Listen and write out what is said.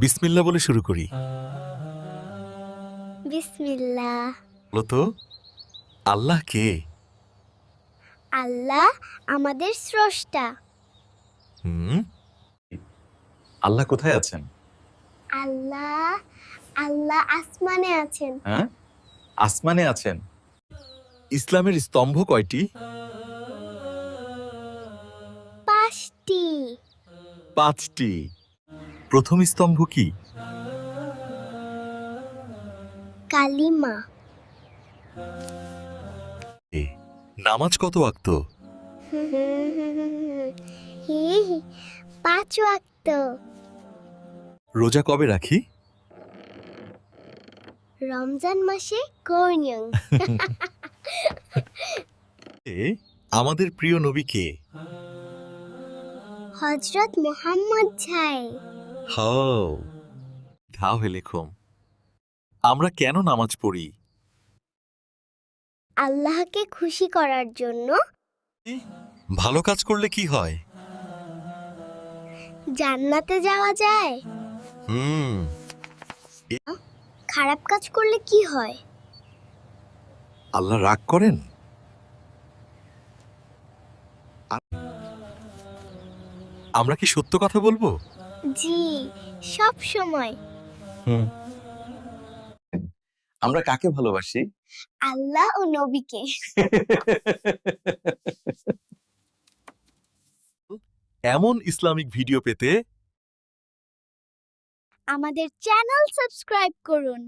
বিসমিল্লাহ বলে শুরু করি। বিসমিল্লাহ। বলো তো, আল্লাহ কে? আল্লাহ আমাদের স্রষ্টা। হুম। আল্লাহ কোথায় আছেন? আল্লাহ আল্লাহ আসমানে আছেন। হ্যাঁ, আসমানে আছেন। ইসলামের স্তম্ভ কয়টি? 5টি। 5টি। প্রথম স্তম্ভ কি? কালিমা। এ, নামাজ কত ওয়াক্ত? 5 ওয়াক্ত। রোজা কবে রাখি? রমজান মাসে কর্নিয়ং। এ, আমাদের প্রিয় নবী কে? হযরত মুহাম্মদ ছাই। হাও তাহলে লেখম। আমরা কেন নামাজ পড়ি? আল্লাহকে খুশি করার জন্য। ভালো কাজ করলে কি হয়? জান্নাতে যাওয়া যায়। হুম। খারাপ কাজ করলে কি হয়? আল্লাহ রাগ করেন? আমরা কি সত্য কথা বলবো? জি, সব সময়। আমরা কাকে ভালোবাসি? আল্লাহ ও নবীকে। এমন ইসলামিক ভিডিও পেতে আমাদের চ্যানেল সাবস্ক্রাইব করুন।